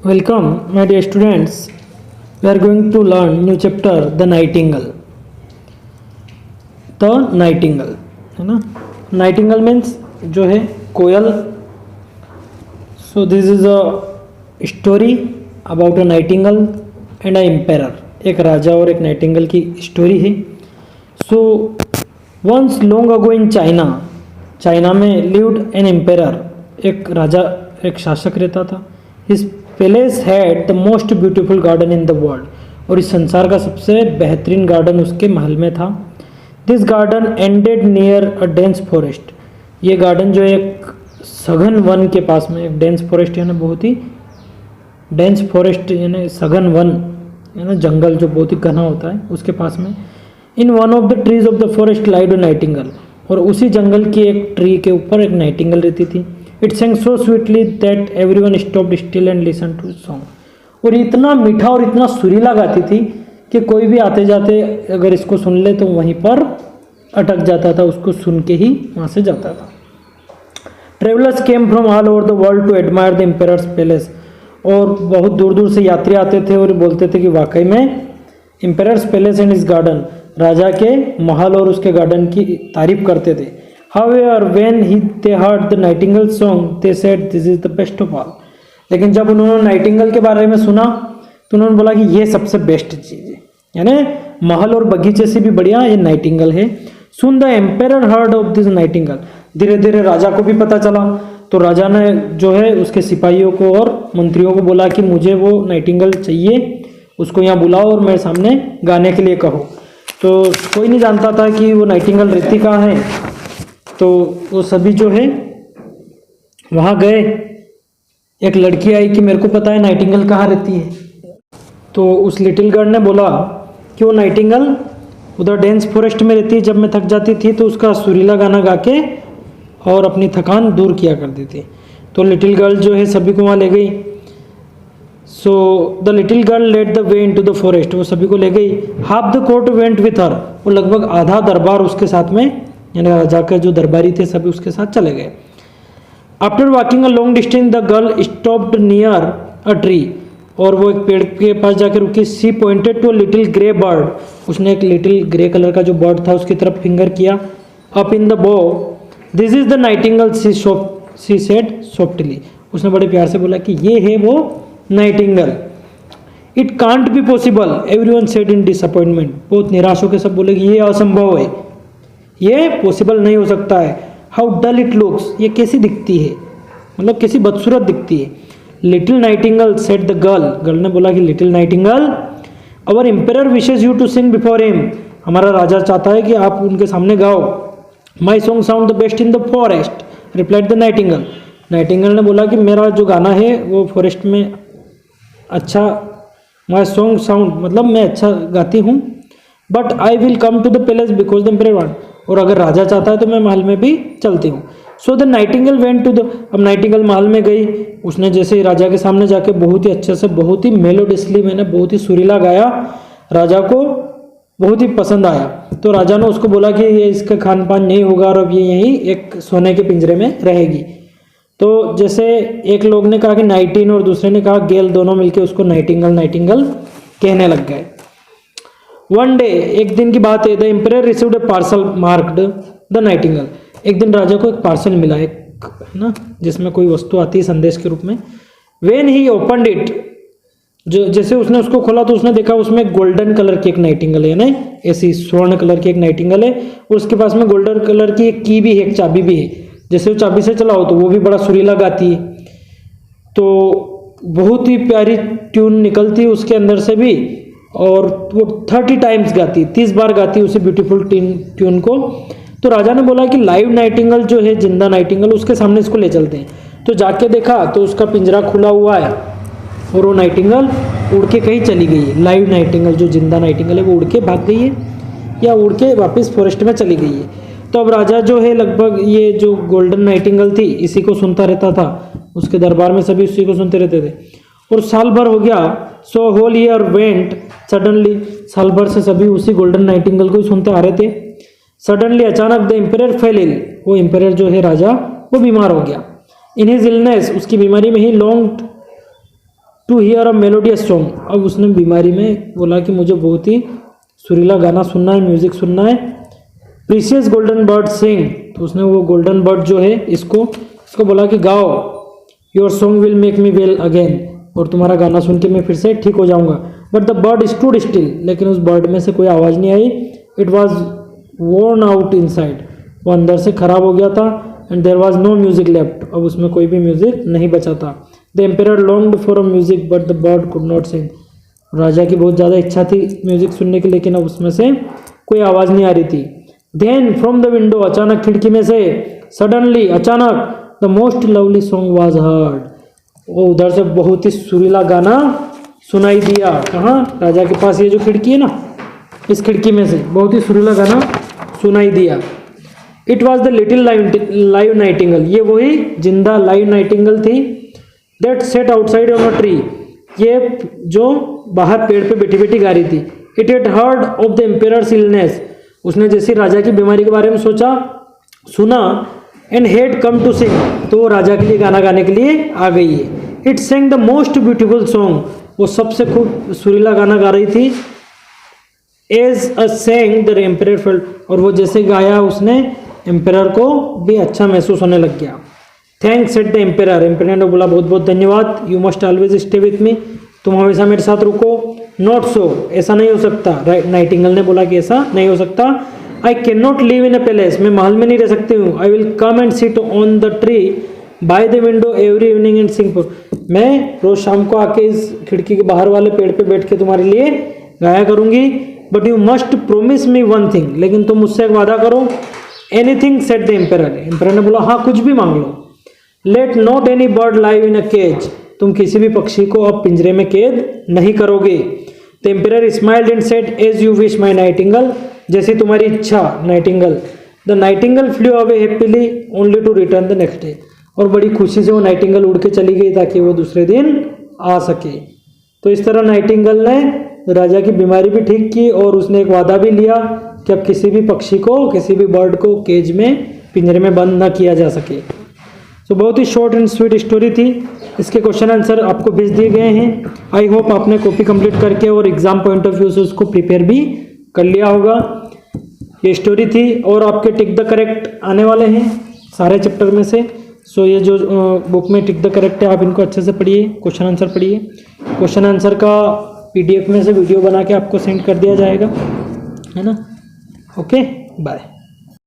Welcome, my dear students. We are going to learn new chapter, the Nightingale. The Nightingale, है ना? Nightingale means जो है कोयल. So this is a story about a nightingale and a emperor. एक राजा और एक Nightingale की story है. So once long ago in China, China में lived an emperor. एक राजा, एक शासक रहता था. His palace had the most beautiful garden in the world. और इस संसार का सबसे बेहतरीन गार्डन उसके महल में था. This garden ended near a dense forest. ये गार्डन जो एक सघन वन के पास में, एक डेंस फॉरेस्ट यानी बहुत ही डेंस फॉरेस्ट यानी सघन वन है ना, जंगल जो बहुत ही घना होता है उसके पास में. In one of the trees of the forest lived a nightingale. और उसी जंगल की एक ट्री के ऊपर एक नाइटिंगल रहती थी. It sang so sweetly that everyone stopped still and listen to song. और इतना मीठा और इतना सुरीला गाती थी कि कोई भी आते जाते अगर इसको सुन ले तो वहीं पर अटक जाता था, उसको सुन के ही वहाँ से जाता था. Travellers came from all over the world to admire the emperor's palace. और बहुत दूर दूर से यात्री आते थे और बोलते थे कि वाकई में एम्पेयर्स पैलेस एंड इस गार्डन, राजा के महल और उसके गार्डन की तारीफ करते थे. However, when they heard the Nightingale song, they said this is the best of all. लेकिन जब उन्होंने नाइटिंगल के बारे में सुना तो उन्होंने बोला कि ये सबसे बेस्ट चीज़ है, यानी महल और बगीचे से भी बढ़िया ये नाइटिंगल है. Soon the emperor heard of this Nightingale. धीरे धीरे राजा को भी पता चला. तो राजा ने जो है उसके सिपाहियों को और मंत्रियों को बोला कि मुझे वो नाइटिंगल चाहिए, उसको यहाँ बुलाओ और मेरे सामने गाने के लिए कहो. तो कोई नहीं जानता था कि वो नाइटिंगल रहती कहाँ है. तो वो सभी जो है वहाँ गए. एक लड़की आई कि मेरे को पता है नाइटिंगल कहाँ रहती है. तो उस लिटिल गर्ल ने बोला कि वो नाइटिंगल उधर डेंस फॉरेस्ट में रहती है. जब मैं थक जाती थी तो उसका सुरीला गाना गा के और अपनी थकान दूर किया करती थी. तो लिटिल गर्ल जो है सभी को वहाँ ले गई. So the little girl led the way into the forest. वो सभी को ले गई. Half the court went with her. वो लगभग आधा दरबार उसके साथ में, यानी राजा के जो दरबारी थे सभी उसके साथ चले गए. After walking a long distance the girl stopped near a tree. और वो एक पेड़ के पास जाकर रुकी. She pointed to a little grey bird. उसने एक लिटिल ग्रे कलर का जो बर्ड था उसकी तरफ फिंगर किया. अप इन द बो this is the Nightingale she said softly. उसने बड़े प्यार से बोला कि ये है वो Nightingale. It can't be possible everyone said in disappointment. बहुत निराश होकर सब बोले कि ये असंभव है, ये पॉसिबल नहीं हो सकता है. How dull it looks. ये कैसी दिखती है, मतलब कैसी बदसूरत दिखती है. Little nightingale said the girl. Girl ने बोला कि little nightingale our emperor wishes you to sing before him. हमारा राजा चाहता है कि आप उनके सामने गाओ. My song sound the best in the forest replied the nightingale. Nightingale ने बोला कि मेरा जो गाना है वो फॉरेस्ट में अच्छा, माई सॉन्ग साउंड मतलब मैं अच्छा गाती हूँ. But I will come to the palace because the emperor want. और अगर राजा चाहता है तो मैं महल में भी चलती हूँ. So the nightingale went to the. अब नाइटिंगल महल में गई. उसने जैसे ही राजा के सामने जाके बहुत ही अच्छे से, बहुत ही मेलोडियसली, मैंने बहुत ही सुरीला गाया. राजा को बहुत ही पसंद आया. तो राजा ने उसको बोला कि ये इसका खान पान नहीं होगा और अब ये यहीं एक सोने के पिंजरे में रहेगी. तो जैसे एक लोग ने कहा कि नाइटिन और दूसरे ने कहा गेल, दोनों मिलके उसको नाइटिंगल नाइटिंगल कहने लग गए. वन डे, एक दिन की बात है, the emperor received A parcel marked the Nightingale. एक दिन राजा को एक पार्सल मिला, एक है ना, जिसमें कोई वस्तु आती है संदेश के रूप में. वेन ही ओपनड इट, जो जैसे उसने उसको खोला तो उसने देखा उसमें गोल्डन कलर की एक नाइटिंगल है ना, ऐसी स्वर्ण कलर की एक नाइटिंगल है. और उसके पास में गोल्डन कलर की एक की भी है, एक चाबी भी है. जैसे वो चाबी से चलाओ तो वो भी बड़ा सुरीला गाती है. तो बहुत ही प्यारी ट्यून निकलती है उसके अंदर से भी. और वो 30 टाइम्स गाती, 30 बार गाती उसे ब्यूटीफुल ट्यून को. तो राजा ने बोला कि लाइव नाइटिंगल जो है, जिंदा नाइटिंगल, उसके सामने इसको ले चलते हैं. तो जाके देखा तो उसका पिंजरा खुला हुआ है और वो नाइटिंगल उड़ के कहीं चली गई है. लाइव नाइटिंगल जो जिंदा नाइटिंगल है वो उड़ के भाग गई है या उड़ के वापस फॉरेस्ट में चली गई है. तो अब राजा जो है लगभग ये जो गोल्डन नाइटिंगल थी इसी को सुनता रहता था. उसके दरबार में सभी उसी को सुनते रहते थे. और साल भर हो गया. So whole year went suddenly. साल भर से सभी उसी गोल्डन नाइटिंगल को ही सुनते आ रहे थे. सडनली अचानक द एम्पेरर फेल इल. वो एम्पेरर जो है राजा वो बीमार हो गया. इन हिज इलनेस, उसकी बीमारी में ही long to hear a melodious song. अब उसने बीमारी में बोला कि मुझे बहुत ही सुरीला गाना सुनना है, म्यूजिक सुनना है। प्रीसियस गोल्डन बर्ड सिंग, तो उसने वो गोल्डन बर्ड जो है इसको बोला कि गाओ, your song will make me well again, और तुम्हारा गाना सुन के मैं फिर से ठीक हो जाऊंगा। But the bird stood still, लेकिन उस बर्ड में से कोई आवाज़ नहीं आई। It was worn out inside, वो अंदर से खराब हो गया था। And there was no music left, अब उसमें कोई भी म्यूजिक नहीं बचा था। The emperor longed for a music but the bird could not sing, राजा की बहुत ज़्यादा इच्छा थी म्यूजिक सुनने की, लेकिन अब उसमें से कोई आवाज़ नहीं आ रही थी। देन फ्रॉम द विंडो, अचानक खिड़की में से, सडनली अचानक, the most lovely song was heard, वो उधर से बहुत ही सुरीला गाना सुनाई दिया। कहाँ? राजा के पास ये जो खिड़की है ना, इस खिड़की में से बहुत ही सुरीला गाना सुनाई दिया। It was the little live Nightingale, ये वही जिंदा लाइव नाइटिंगल थी। That set outside on a tree, ये जो बाहर पेड़ पे बैठी बैठी गा रही थी। It had heard of the emperor's illness, उसने जैसे राजा की बीमारी के बारे में सुना, and had come to sing, तो वो राजा के लिए गाना गाने के लिए आ गई है। It sang the most beautiful song, वो सबसे खूब सुरीला गाना गा रही थी। As a sang the emperor felt, और वो जैसे गाया उसने एम्पेयर को भी अच्छा महसूस होने लग गया। Thanks said the emperor, emperor ने बोला बहुत बहुत धन्यवाद। You must always stay with me, तुम हमेशा मेरे साथ रुको। नॉट सो, ऐसा नहीं हो सकता, नाइटिंगल ने बोला कि ऐसा नहीं हो सकता। I can not live in a palace, मैं महल में नहीं रह सकती हूँ। आई will come and sit on the tree by the window every evening and sing for, मैं रोज शाम को आके इस खिड़की के बाहर वाले पेड़ पे बैठ के तुम्हारे लिए गाया करूंगी। But you must promise me one thing, लेकिन तुम मुझसे एक वादा करो। Anything said the emperor, emperor ने बोला हाँ कुछ भी मांग लो। Let not any bird live in a cage, तुम किसी भी पक्षी को अब पिंजरे में कैद नहीं करोगे। The emperor smiled and said as you wish my nightingale, जैसी तुम्हारी इच्छा nightingale. The nightingale flew away happily only to return the next day, और बड़ी खुशी से वो नाइटिंगल उड़ के चली गई ताकि वो दूसरे दिन आ सके। तो इस तरह नाइटिंगल ने राजा की बीमारी भी ठीक की, और उसने एक वादा भी लिया कि अब किसी भी पक्षी को, किसी भी बर्ड को केज में, पिंजरे में बंद न किया जा सके। तो बहुत ही शॉर्ट एंड स्वीट स्टोरी थी। इसके क्वेश्चन आंसर आपको भेज दिए गए हैं। आई होप आपने कॉपी कंप्लीट करके और एग्जाम पॉइंट ऑफ व्यू से उसको प्रिपेयर भी कर लिया होगा। ये स्टोरी थी, और आपके टिक द करेक्ट आने वाले हैं सारे चैप्टर में से। सो ये जो बुक में टिक द करेक्ट है, आप इनको अच्छे से पढ़िए, क्वेश्चन आंसर पढ़िए। क्वेश्चन आंसर का PDF में से वीडियो बना के आपको सेंड कर दिया जाएगा, है ना। Okay, bye.